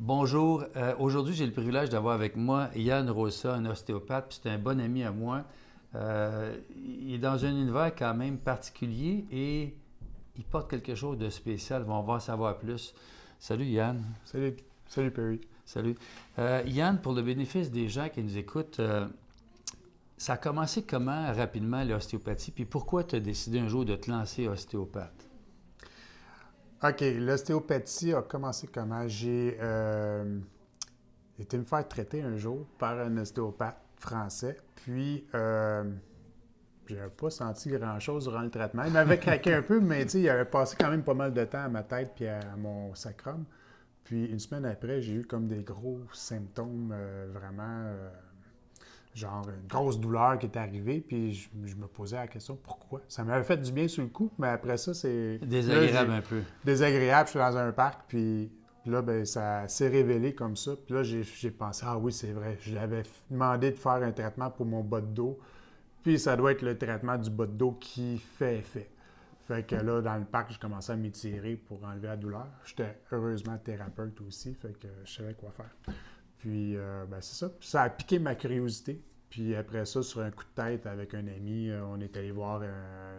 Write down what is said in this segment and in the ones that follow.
Bonjour. Aujourd'hui, j'ai le privilège d'avoir avec moi Yann Rossa, un ostéopathe, puis c'est un bon ami à moi. Il est dans un univers quand même particulier et il porte quelque chose de spécial. On va en savoir plus. Salut Yann. Salut Perry. Salut. Yann, pour le bénéfice des gens qui nous écoutent, ça a commencé comment rapidement l'ostéopathie, puis pourquoi tu as décidé un jour de te lancer ostéopathe? OK, l'ostéopathie a commencé comment? J'ai été me faire traiter un jour par un ostéopathe français, puis j'avais pas senti grand-chose durant le traitement. Il m'avait craqué un peu, mais il avait passé quand même pas mal de temps à ma tête puis à mon sacrum. Puis une semaine après, j'ai eu comme des gros symptômes vraiment genre une grosse douleur qui est arrivée, puis je me posais la question pourquoi. Ça m'avait fait du bien sur le coup, mais après ça, c'est Désagréable un peu. désagréable. Je suis dans un parc, puis là, ben, ça s'est révélé comme ça. Puis là, j'ai pensé, ah oui, c'est vrai, je l'avais demandé de faire un traitement pour mon bas de dos, puis ça doit être le traitement du bas de dos qui fait effet. Fait que là, dans le parc, j'ai commencé à m'étirer pour enlever la douleur. J'étais heureusement thérapeute aussi, fait que je savais quoi faire. Puis, ben, c'est ça. Ça a piqué ma curiosité. Puis après ça, sur un coup de tête avec un ami, on est allé voir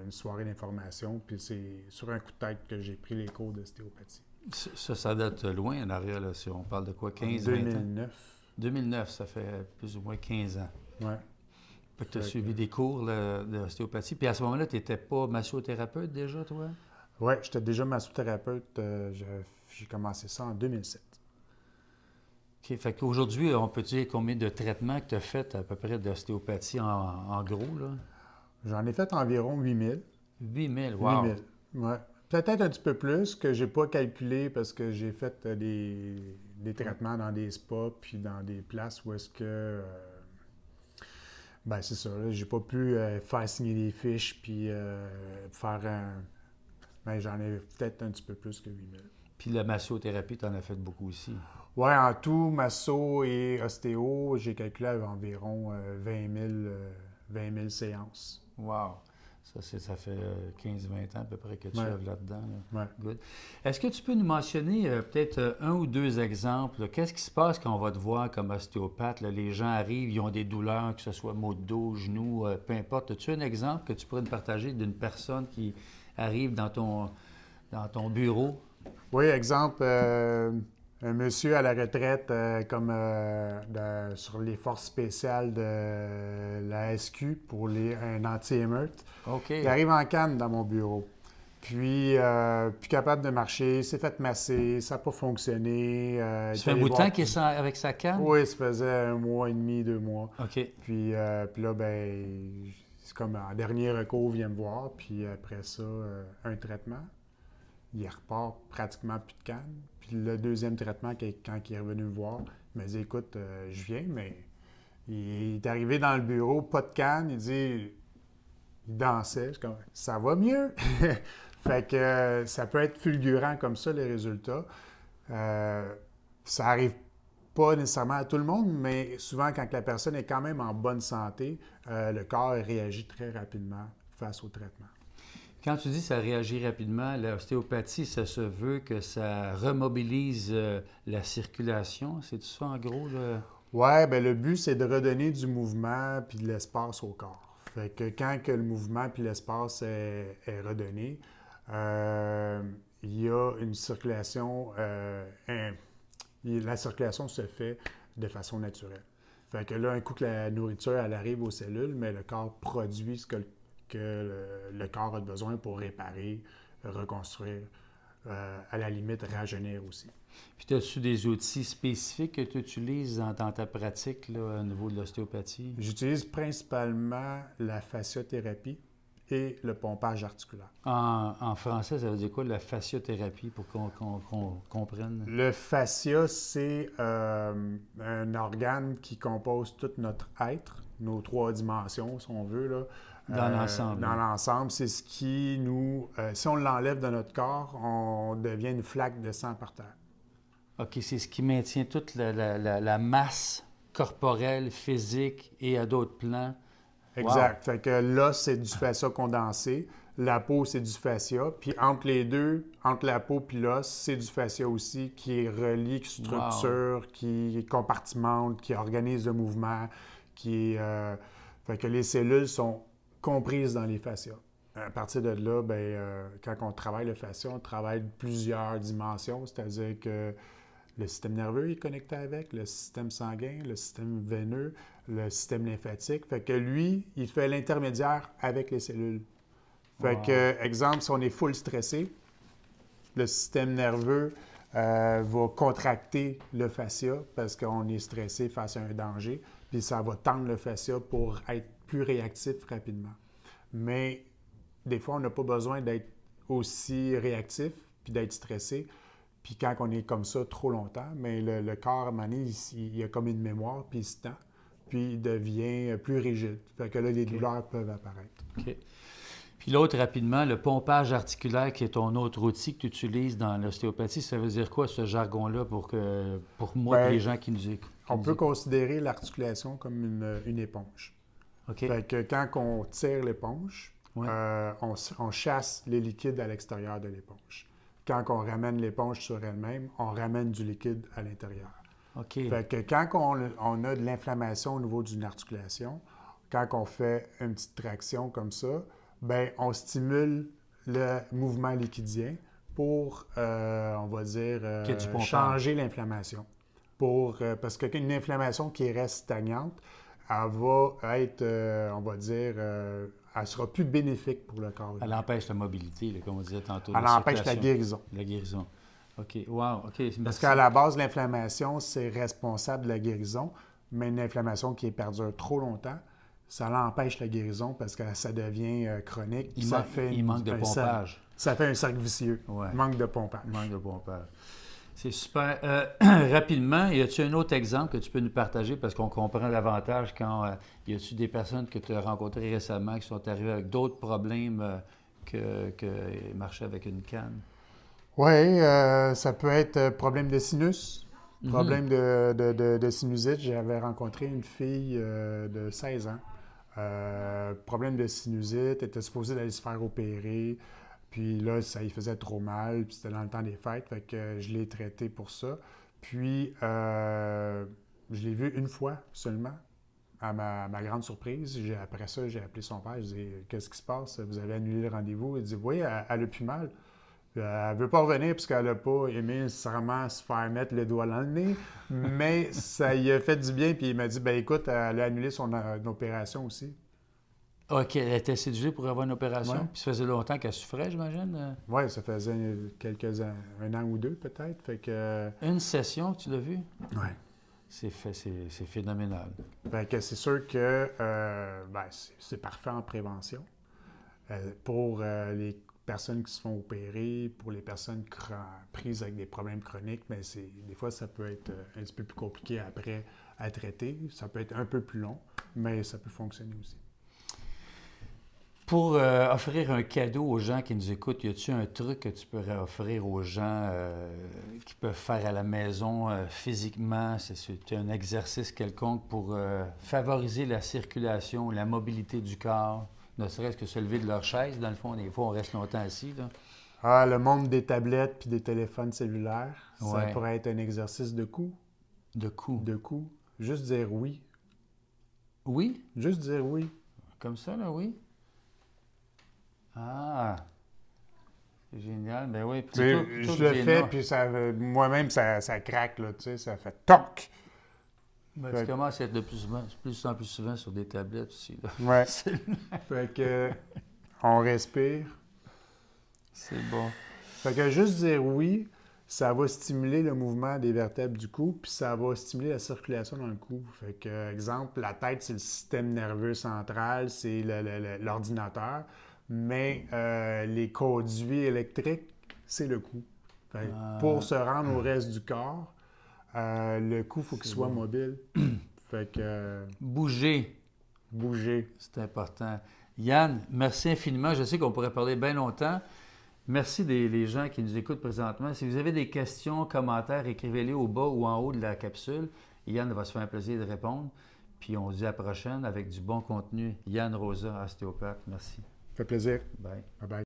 une soirée d'information. Puis c'est sur un coup de tête que j'ai pris les cours d'ostéopathie. Ça date loin en arrière, là, si on parle de quoi, 15, 20 ans? 2009. 2009, ça fait plus ou moins 15 ans. Ouais. Fait que tu as suivi des cours d'ostéopathie. Puis à ce moment-là, tu n'étais pas massothérapeute déjà, toi? Ouais, j'étais déjà massothérapeute. J'ai commencé ça en 2007. OK. Fait qu'aujourd'hui, on peut dire combien de traitements que tu as fait à peu près d'ostéopathie en gros, là? J'en ai fait environ 8000. 8000, wow! 8000, ouais. Peut-être un petit peu plus que j'ai pas calculé parce que j'ai fait des traitements dans des spas puis dans des places où est-ce que ben c'est ça, là, j'ai pas pu faire signer des fiches puis faire un. Ben j'en ai peut-être un petit peu plus que 8000. Puis la massothérapie, tu en as fait beaucoup aussi. Ouais, en tout, masso et ostéo, j'ai calculé à environ 20 000 séances. Wow! Ça fait 15-20 ans à peu près que tu Ouais, œuvres là-dedans, là. ouais. Good. Est-ce que tu peux nous mentionner peut-être un ou deux exemples, là? Qu'est-ce qui se passe quand on va te voir comme ostéopathe, là? Les gens arrivent, ils ont des douleurs, que ce soit maux de dos, genoux, peu importe. As-tu un exemple que tu pourrais nous partager d'une personne qui arrive dans ton bureau? Oui, exemple, un monsieur à la retraite comme sur les forces spéciales de la SQ pour un anti-émeute. OK. Il arrive en canne dans mon bureau. Puis, plus capable de marcher, s'est fait masser, ça n'a pas fonctionné. Ça fait un bout de temps qu'il est avec sa canne? Oui, ça faisait 1 mois et demi, 2 mois. OK. Puis là, ben, c'est comme en dernier recours, il vient me voir. Puis après ça, un traitement. Il repart pratiquement plus de canne. Puis le deuxième traitement, quand il est revenu me voir, il m'a dit, écoute, je viens, mais il est arrivé dans le bureau, pas de canne. Il dit, il dansait. Je suis comme, ça va mieux. Fait que ça peut être fulgurant comme ça, les résultats. Ça arrive pas nécessairement à tout le monde, mais souvent, quand la personne est quand même en bonne santé, le corps réagit très rapidement face au traitement. Quand tu dis que ça réagit rapidement, l'ostéopathie, ça se veut que ça remobilise la circulation. C'est ça en gros? Ouais, ben le but, c'est de redonner du mouvement puis de l'espace au corps. Fait que quand que le mouvement puis l'espace est redonné, il y a une circulation, la circulation se fait de façon naturelle. Fait que là, un coup que la nourriture, elle arrive aux cellules, mais le corps produit ce que le corps a besoin pour réparer, reconstruire, à la limite rajeunir aussi. Puis, as-tu des outils spécifiques que tu utilises dans ta pratique là, au niveau de l'ostéopathie? J'utilise principalement la fasciothérapie et le pompage articulaire. En français, ça veut dire quoi, la fasciothérapie, pour qu'on comprenne? Le fascia, c'est un organe qui compose tout notre être, nos 3 dimensions, si on veut, là. Dans l'ensemble. Dans l'ensemble, c'est ce qui nous... si on l'enlève de notre corps, on devient une flaque de sang par terre. OK, c'est ce qui maintient toute la masse corporelle, physique et à d'autres plans. Exact. Wow. Fait que là, c'est du fascia condensé. La peau, c'est du fascia. Puis entre les deux, entre la peau et l'os, c'est du fascia aussi qui relie, qui structure, qui compartimente, qui organise le mouvement, fait que les cellules sont comprises dans les fascias. À partir de là, quand on travaille le fascia, on travaille plusieurs dimensions, c'est-à-dire que le système nerveux est connecté avec, le système sanguin, le système veineux, le système lymphatique. Fait que lui, il fait l'intermédiaire avec les cellules. Fait que, exemple, si on est full stressé, le système nerveux va contracter le fascia parce qu'on est stressé face à un danger, puis ça va tendre le fascia pour être plus réactif rapidement. Mais des fois, on n'a pas besoin d'être aussi réactif puis d'être stressé. Puis quand on est comme ça trop longtemps, mais le corps, à un moment donné, il a comme une mémoire, puis il se tend, puis il devient plus rigide. Fait que là, les douleurs peuvent apparaître. OK. Puis l'autre, rapidement, le pompage articulaire, qui est ton autre outil que tu utilises dans l'ostéopathie, ça veut dire quoi, ce jargon-là, pour moi et les gens qui nous écoutent? On peut considérer l'articulation comme une éponge. OK. Fait que quand on tire l'éponge, on chasse les liquides à l'extérieur de l'éponge. Quand on ramène l'éponge sur elle-même, on ramène du liquide à l'intérieur. OK. Fait que quand on a de l'inflammation au niveau d'une articulation, quand on fait une petite traction comme ça, on stimule le mouvement liquidien pour, on va dire, changer l'inflammation. Parce qu'une inflammation qui reste stagnante, elle va être, on va dire, elle ne sera plus bénéfique pour le corps. Elle empêche la mobilité, là, comme on disait tantôt. Elle empêche la guérison. La guérison. OK. Wow. OK. Merci. Parce qu'à la base, l'inflammation, c'est responsable de la guérison, mais une inflammation qui perdure trop longtemps, ça l'empêche la guérison parce que ça devient chronique. Il manque de pompage. Ça fait un cercle vicieux. Ouais. Manque de pompage. Manque de pompage. C'est super. Rapidement, y a-t-il un autre exemple que tu peux nous partager parce qu'on comprend davantage quand y a-t-il des personnes que tu as rencontrées récemment qui sont arrivées avec d'autres problèmes que marcher avec une canne? Oui, ça peut être problème de sinus, problème de sinusite. J'avais rencontré une fille de 16 ans. Problème de sinusite, elle était supposée d'aller se faire opérer. Puis là, ça lui faisait trop mal, puis c'était dans le temps des fêtes, fait que je l'ai traité pour ça. Puis, je l'ai vu une fois seulement, à ma grande surprise. Après ça, j'ai appelé son père, je lui ai dit « Qu'est-ce qui se passe? Vous avez annulé le rendez-vous? » Il dit « Oui, elle a plus mal. Elle ne veut pas revenir parce qu'elle n'a pas aimé nécessairement se faire mettre le doigt dans le nez, mais ça lui a fait du bien, puis il m'a dit « écoute, elle a annulé son opération aussi. » OK, elle était séduisée pour avoir une opération, Ouais. puis ça faisait longtemps qu'elle souffrait, j'imagine? Oui, ça faisait un an ou deux peut-être. Fait que... Une session, tu l'as vu? Oui. C'est phénoménal. Fait que c'est sûr que c'est parfait en prévention. Pour les personnes qui se font opérer, pour les personnes prises avec des problèmes chroniques, mais des fois, ça peut être un petit peu plus compliqué après à traiter. Ça peut être un peu plus long, mais ça peut fonctionner aussi. Pour offrir un cadeau aux gens qui nous écoutent, y a-t-il un truc que tu pourrais offrir aux gens qui peuvent faire à la maison physiquement? C'est un exercice quelconque pour favoriser la circulation, la mobilité du corps, ne serait-ce que se lever de leur chaise. Dans le fond, des fois, on reste longtemps assis, là. Le monde des tablettes puis des téléphones cellulaires, ça Ouais. pourrait être un exercice de cou. De coups. De cou. Juste dire oui. Oui? Juste dire oui. Comme ça, là, oui? Ah! C'est génial. Ben oui. Je le fais, puis moi-même, ça craque, là, tu sais, ça fait toc! Ben, tu commences à être de plus en plus souvent sur des tablettes aussi, là. Ouais. Fait que, on respire. C'est bon. Fait que juste dire oui, ça va stimuler le mouvement des vertèbres du cou, puis ça va stimuler la circulation dans le cou. Fait que, exemple, la tête, c'est le système nerveux central, c'est l'ordinateur, mais les conduits électriques, c'est le cou. Fait que pour se rendre au reste du corps, le cou, il faut qu'il soit mobile. Fait que... Bouger. C'est important. Yann, merci infiniment. Je sais qu'on pourrait parler bien longtemps. Merci les gens qui nous écoutent présentement. Si vous avez des questions, commentaires, écrivez-les au bas ou en haut de la capsule. Yann va se faire un plaisir de répondre. Puis on se dit à la prochaine avec du bon contenu. Yann Rosa, ostéopathe. Merci. fait plaisir. Bye. Bye bye.